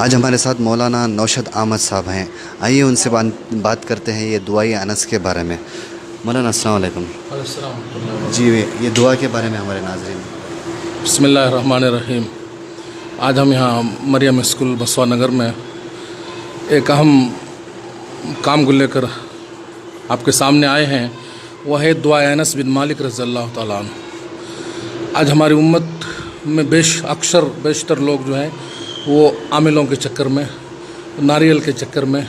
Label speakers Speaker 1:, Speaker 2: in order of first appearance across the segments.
Speaker 1: آج ہمارے ساتھ مولانا نوشد احمد صاحب ہیں. آئیے ان سے بات کرتے ہیں یہ دعائے انس کے بارے میں. مولانا السلام علیکم. جی یہ دعا کے بارے میں ہمارے ناظرین.
Speaker 2: بسم اللہ الرحمن الرحیم. آج ہم یہاں مریم اسکول بسوا نگر میں ایک اہم کام کو لے کر آپ کے سامنے آئے ہیں. وہ ہے دعائے انس بن مالک رضی اللہ تعالیٰ عنہ. آج ہماری امت میں بیشتر لوگ جو ہیں وہ عاملوں کے چکر میں، ناریل کے چکر میں،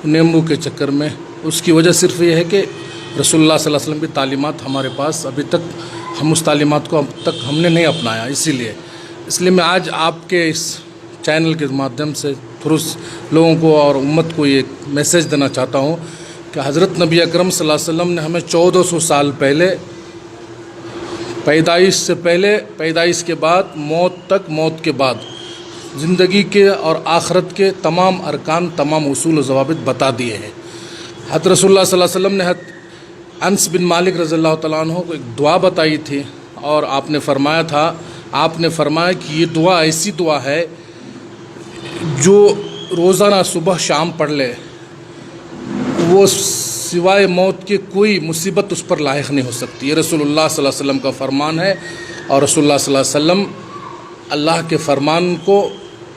Speaker 2: نیمبو کے چکر میں. اس کی وجہ صرف یہ ہے کہ رسول اللہ صلی اللہ علیہ وسلم کی تعلیمات ہمارے پاس ابھی تک ہم اس تعلیمات کو اب تک ہم نے نہیں اپنایا. اس لیے میں آج آپ کے اس چینل کے مادھیم سے تھرو لوگوں کو اور امت کو یہ میسیج دینا چاہتا ہوں کہ حضرت نبی اکرم صلی اللہ علیہ وسلم نے ہمیں 1400 سال پہلے، پیدائش سے پہلے، پیدائش کے بعد، موت تک، موت کے بعد، زندگی کے اور آخرت کے تمام ارکان، تمام اصول و ضوابط بتا دیے ہیں. حضرت رسول اللہ صلی اللہ علیہ وسلم نے حضرت انس بن مالک رضی اللہ تعالیٰ عنہ کو ایک دعا بتائی تھی اور آپ نے فرمایا کہ یہ دعا ایسی دعا ہے جو روزانہ صبح شام پڑھ لے وہ سوائے موت کے کوئی مصیبت اس پر لاحق نہیں ہو سکتی. یہ رسول اللہ صلی اللہ علیہ وسلم کا فرمان ہے اور رسول اللہ صلی اللہ علیہ وسلم اللہ کے فرمان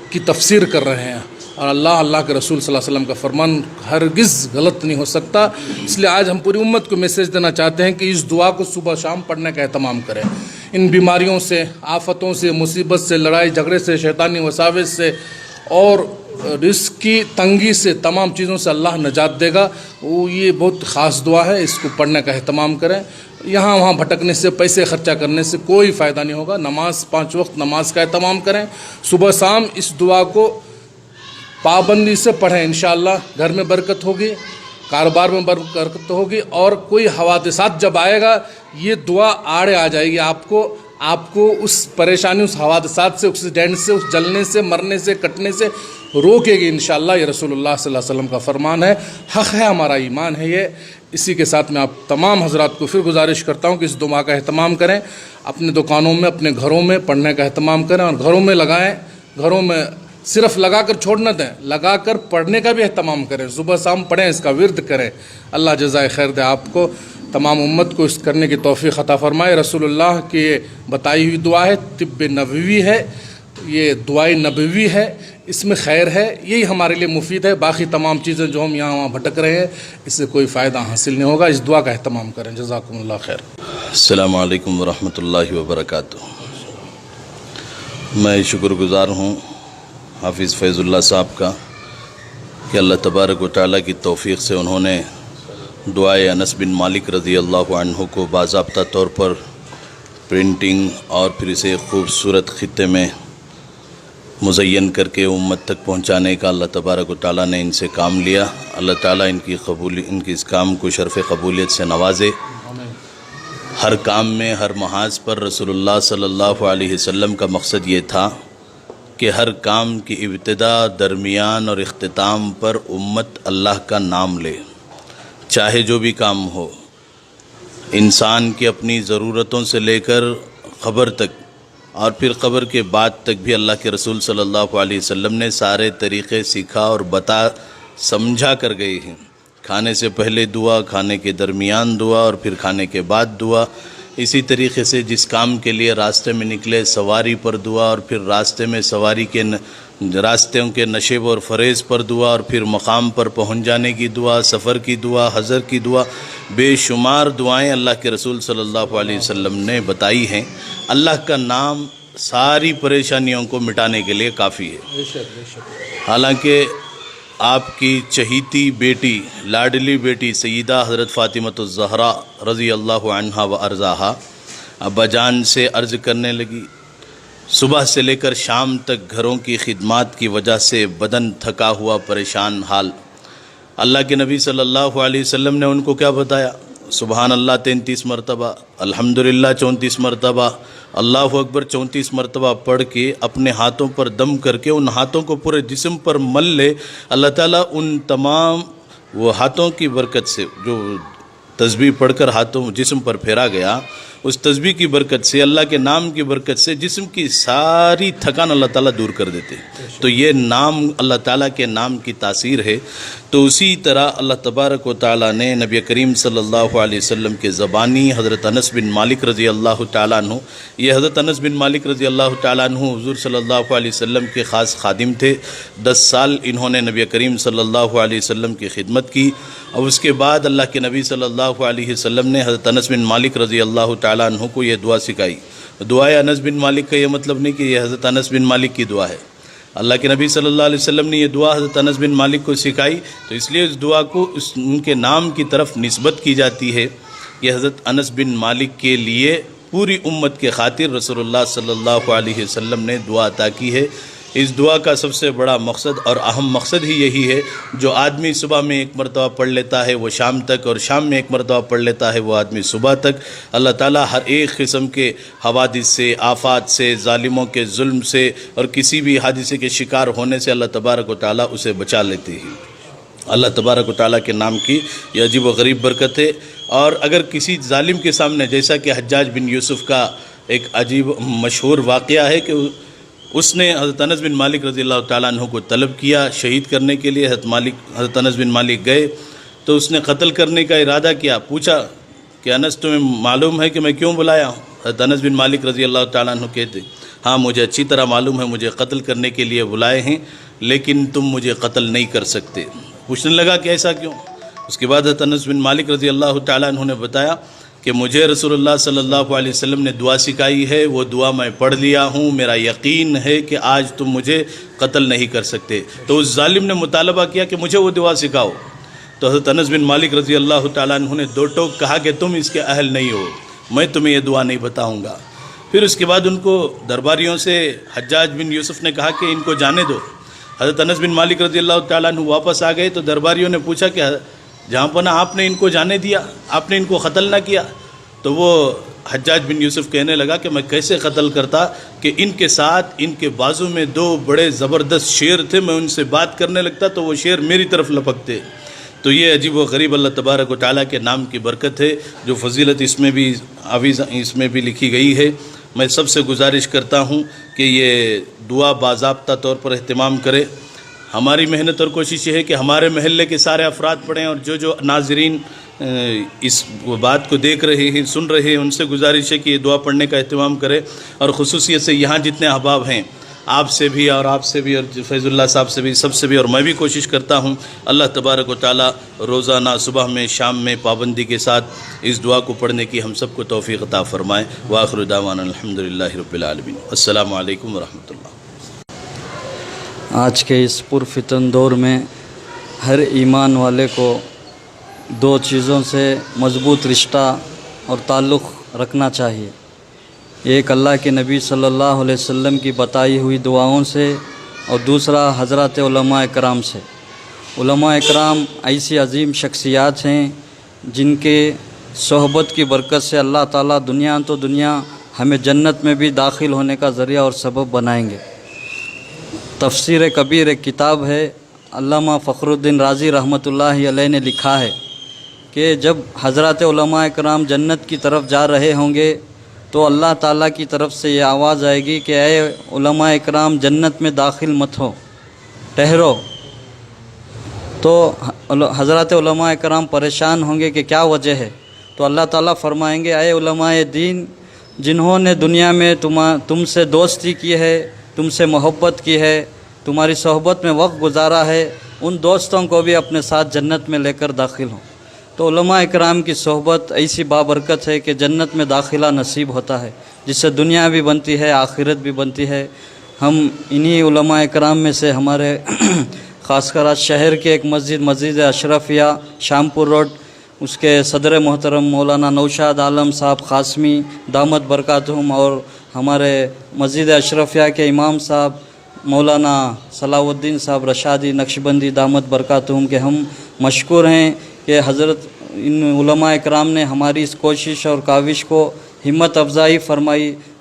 Speaker 2: کی تفسیر کر رہے ہیں اور اللہ کے رسول صلی اللہ علیہ وسلم کا فرمان ہرگز غلط نہیں ہو سکتا. اس لیے آج ہم پوری امت کو میسیج دینا چاہتے ہیں کہ اس دعا کو صبح شام پڑھنے کا اہتمام کریں. ان بیماریوں سے، آفتوں سے، مصیبت سے، لڑائی جھگڑے سے، شیطانی وساوس سے اور رزق کی تنگی سے، تمام چیزوں سے اللہ نجات دے گا. یہ بہت خاص دعا ہے، اس کو پڑھنے کا اہتمام کریں. یہاں وہاں بھٹکنے سے، پیسے خرچہ کرنے سے کوئی فائدہ نہیں ہوگا. نماز، 5 وقت نماز کا اہتمام کریں. صبح شام اس دعا کو پابندی سے پڑھیں. انشاءاللہ گھر میں برکت ہوگی، کاروبار میں برکت ہوگی اور کوئی حوادثات جب آئے گا یہ دعا آڑے آ جائے گی آپ کو اس پریشانی، اس حوادثات سے، ایکسیڈنٹ سے، اس جلنے سے، مرنے سے، کٹنے سے روکے گی انشاءاللہ. یہ رسول اللہ صلی اللہ علیہ وسلم کا فرمان ہے، حق ہے، ہمارا ایمان ہے یہ. اسی کے ساتھ میں آپ تمام حضرات کو پھر گزارش کرتا ہوں کہ اس دعا کا اہتمام کریں. اپنے دکانوں میں، اپنے گھروں میں پڑھنے کا اہتمام کریں اور گھروں میں لگائیں. گھروں میں صرف لگا کر چھوڑ نہ دیں، لگا کر پڑھنے کا بھی اہتمام کریں. صبح شام پڑھیں، اس کا ورد کریں. اللہ جزائے خیر دے آپ کو، تمام امت کو اس کرنے کی توفیق عطا فرمائے. رسول اللہ کی یہ بتائی ہوئی دعا ہے، طب نبوی ہے، یہ دعائے نبوی ہے، اس میں خیر ہے، یہی ہمارے لیے مفید ہے. باقی تمام چیزیں جو ہم یہاں وہاں بھٹک رہے ہیں اس سے کوئی فائدہ حاصل نہیں ہوگا. اس دعا کا اہتمام کریں. جزاکم اللہ خیر.
Speaker 3: السلام علیکم ورحمۃ اللہ وبرکاتہ. میں شکر گزار ہوں حافظ فیض اللہ صاحب کا کہ اللہ تبارک و تعالیٰ کی توفیق سے انہوں نے دعائے انس بن مالک رضی اللہ عنہ کو باضابطہ طور پر پرنٹنگ اور پھر اسے خوبصورت خطے میں مزین کر کے امت تک پہنچانے کا اللہ تبارک و تعالیٰ نے ان سے کام لیا. اللہ تعالیٰ ان کی اس کام کو شرف قبولیت سے نوازے. ہر کام میں، ہر محاذ پر رسول اللہ صلی اللہ علیہ وسلم کا مقصد یہ تھا کہ ہر کام کی ابتدا، درمیان اور اختتام پر امت اللہ کا نام لے. چاہے جو بھی کام ہو، انسان کی اپنی ضرورتوں سے لے کر قبر تک اور پھر قبر کے بعد تک بھی اللہ کے رسول صلی اللہ علیہ وسلم نے سارے طریقے سیکھا اور سمجھا کر گئے ہیں. کھانے سے پہلے دعا، کھانے کے درمیان دعا اور پھر کھانے کے بعد دعا. اسی طریقے سے جس کام کے لیے راستے میں نکلے، سواری پر دعا اور پھر راستے میں سواری کے راستوں کے نشیب اور فریض پر دعا اور پھر مقام پر پہنچ جانے کی دعا، سفر کی دعا، حضر کی دعا. بے شمار دعائیں اللہ کے رسول صلی اللہ علیہ وسلم نے بتائی ہیں. اللہ کا نام ساری پریشانیوں کو مٹانے کے لیے کافی ہے. حالانکہ آپ کی چہیتی بیٹی، لاڈلی بیٹی سیدہ حضرت فاطمۃ الزہرا رضی اللہ عنہا و ارضاہا ابا جان سے عرض کرنے لگی، صبح سے لے کر شام تک گھروں کی خدمات کی وجہ سے بدن تھکا ہوا، پریشان حال. اللہ کے نبی صلی اللہ علیہ وسلم نے ان کو کیا بتایا؟ سبحان اللہ 33 مرتبہ، الحمدللہ 34 مرتبہ، اللہ اکبر 34 مرتبہ پڑھ کے اپنے ہاتھوں پر دم کر کے ان ہاتھوں کو پورے جسم پر مل لے. اللہ تعالیٰ ان تمام وہ ہاتھوں کی برکت سے جو تسبیح پڑھ کر ہاتھوں جسم پر پھیرا گیا، اس تسبیح کی برکت سے، اللہ کے نام کی برکت سے جسم کی ساری تھکان اللہ تعالیٰ دور کر دیتے ہیں۔ تو یہ نام اللہ تعالیٰ کے نام کی تاثیر ہے۔ تو اسی طرح اللہ تبارک و تعالیٰ نے نبی کریم صلی اللہ علیہ وسلم کے زبانی حضرت انس بن مالک رضی اللہ تعالیٰ عنہ، یہ حضرت انس بن مالک رضی اللہ تعالیٰ عنہ حضور صلی اللہ علیہ وسلم کے خاص خادم تھے۔ 10 سال انہوں نے نبی کریم صلی اللہ علیہ وسلم کی خدمت کی، اور اس کے بعد اللہ کے نبی صلی اللہ علیہ وسلم نے حضرت انس بن مالک رضی اللہ تعالیٰ عنہ کو یہ دعا سکھائی۔ دعائے انس بن مالک کا یہ مطلب نہیں کہ یہ حضرت انس بن مالک کی دعا ہے، اللہ کے نبی صلی اللہ علیہ وسلم نے یہ دعا حضرت انس بن مالک کو سکھائی، تو اس لیے اس دعا کو ان کے نام کی طرف نسبت کی جاتی ہے۔ یہ حضرت انس بن مالک کے لیے پوری امت کے خاطر رسول اللہ صلی اللہ علیہ وسلم نے دعا عطا کی ہے۔ اس دعا کا سب سے بڑا مقصد اور اہم مقصد ہی یہی ہے، جو آدمی صبح میں ایک مرتبہ پڑھ لیتا ہے وہ شام تک، اور شام میں ایک مرتبہ پڑھ لیتا ہے وہ آدمی صبح تک، اللہ تعالیٰ ہر ایک قسم کے حوادث سے، آفات سے، ظالموں کے ظلم سے اور کسی بھی حادثے کے شکار ہونے سے اللہ تبارک و تعالیٰ اسے بچا لیتے ہیں۔ اللہ تبارک و تعالیٰ کے نام کی یہ عجیب و غریب برکت ہے۔ اور اگر کسی ظالم کے سامنے، جیسا کہ حجاج بن یوسف کا ایک عجیب مشہور واقعہ ہے کہ اس نے حضرت انس بن مالک رضی اللہ تعالیٰ عنہ کو طلب کیا شہید کرنے کے لیے، حضرت انس بن مالک گئے تو اس نے قتل کرنے کا ارادہ کیا، پوچھا کہ انس تمہیں معلوم ہے کہ میں کیوں بلایا ہوں؟ حضرت انس بن مالک رضی اللہ تعالیٰ عنہ کہتے ہاں مجھے اچھی طرح معلوم ہے، مجھے قتل کرنے کے لیے بلائے ہیں، لیکن تم مجھے قتل نہیں کر سکتے۔ پوچھنے لگا کہ ایسا کیوں؟ اس کے بعد حضرت انس بن مالک رضی اللہ تعالیٰ عنہ نے بتایا کہ مجھے رسول اللہ صلی اللہ علیہ وسلم نے دعا سکھائی ہے، وہ دعا میں پڑھ لیا ہوں، میرا یقین ہے کہ آج تم مجھے قتل نہیں کر سکتے۔ تو اس ظالم نے مطالبہ کیا کہ مجھے وہ دعا سکھاؤ، تو حضرت انس بن مالک رضی اللہ تعالیٰ عنہ نے 2 ٹوک کہا کہ تم اس کے اہل نہیں ہو، میں تمہیں یہ دعا نہیں بتاؤں گا۔ پھر اس کے بعد ان کو درباریوں سے حجاج بن یوسف نے کہا کہ ان کو جانے دو۔ حضرت انس بن مالک رضی اللہ تعالیٰ عنہ واپس آ گئے تو درباریوں نے پوچھا کہ جہاں پناہ آپ نے ان کو جانے دیا، آپ نے ان کو قتل نہ کیا؟ تو وہ حجاج بن یوسف کہنے لگا کہ میں کیسے قتل کرتا کہ ان کے ساتھ ان کے بازو میں 2 بڑے زبردست شیر تھے، میں ان سے بات کرنے لگتا تو وہ شیر میری طرف لپکتے۔ تو یہ عجیب و غریب اللہ تبارک و تعالیٰ کے نام کی برکت ہے، جو فضیلت اس میں بھی اس میں بھی لکھی گئی ہے۔ میں سب سے گزارش کرتا ہوں کہ یہ دعا باضابطہ طور پر اہتمام کرے۔ ہماری محنت اور کوشش یہ ہے کہ ہمارے محلے کے سارے افراد پڑھیں، اور جو ناظرین اس بات کو دیکھ رہے ہیں، سن رہے ہیں، ان سے گزارش ہے کہ یہ دعا پڑھنے کا اہتمام کرے، اور خصوصیت سے یہاں جتنے احباب ہیں آپ سے بھی اور آپ سے بھی اور فیض اللہ صاحب سے بھی، سب سے بھی، اور میں بھی کوشش کرتا ہوں اللہ تبارک و تعالیٰ روزانہ صبح میں شام میں پابندی کے ساتھ اس دعا کو پڑھنے کی ہم سب کو توفیق عطا فرمائے۔ وآخر دعوانا الحمدللہ رب العالمین۔ السلام علیکم ورحمۃ اللہ۔
Speaker 4: آج کے اس پرفتن دور میں ہر ایمان والے کو 2 چیزوں سے مضبوط رشتہ اور تعلق رکھنا چاہیے، ایک اللہ کے نبی صلی اللہ علیہ وسلم کی بتائی ہوئی دعاؤں سے، اور دوسرا حضرات علماء اکرام سے۔ علماء اکرام ایسی عظیم شخصیات ہیں جن کے صحبت کی برکت سے اللہ تعالیٰ دنیا تو دنیا ہمیں جنت میں بھی داخل ہونے کا ذریعہ اور سبب بنائیں گے۔ تفسیر کبیر ایک کتاب ہے، علامہ فخر الدین رازی رحمۃ اللہ علیہ نے لکھا ہے کہ جب حضرات علماء اکرام جنت کی طرف جا رہے ہوں گے تو اللہ تعالیٰ کی طرف سے یہ آواز آئے گی کہ اے علماء اکرام جنت میں داخل مت ہو، ٹھہرو۔ تو حضرات علماء اکرام پریشان ہوں گے کہ کیا وجہ ہے، تو اللہ تعالیٰ فرمائیں گے اے علماء دین، جنہوں نے دنیا میں تم سے دوستی کی ہے، تم سے محبت کی ہے، تمہاری صحبت میں وقت گزارا ہے، ان دوستوں کو بھی اپنے ساتھ جنت میں لے کر داخل ہوں۔ تو علماء اکرام کی صحبت ایسی بابرکت ہے کہ جنت میں داخلہ نصیب ہوتا ہے، جس سے دنیا بھی بنتی ہے، آخرت بھی بنتی ہے۔ ہم انہی علماء اکرام میں سے ہمارے خاص کر آج شہر کے ایک مسجد اشرفیہ شامپور روڈ، اس کے صدر محترم مولانا نوشاد عالم صاحب قاسمی دامت برکاتہم، اور ہمارے مسجد اشرفیہ کے امام صاحب مولانا صلاح الدین صاحب رشادی نقشبندی دامت برکاتہم کے ہم مشکور ہیں کہ حضرت ان علماء اکرام نے ہماری اس کوشش اور کاوش کو ہمت افزائی فرمائی،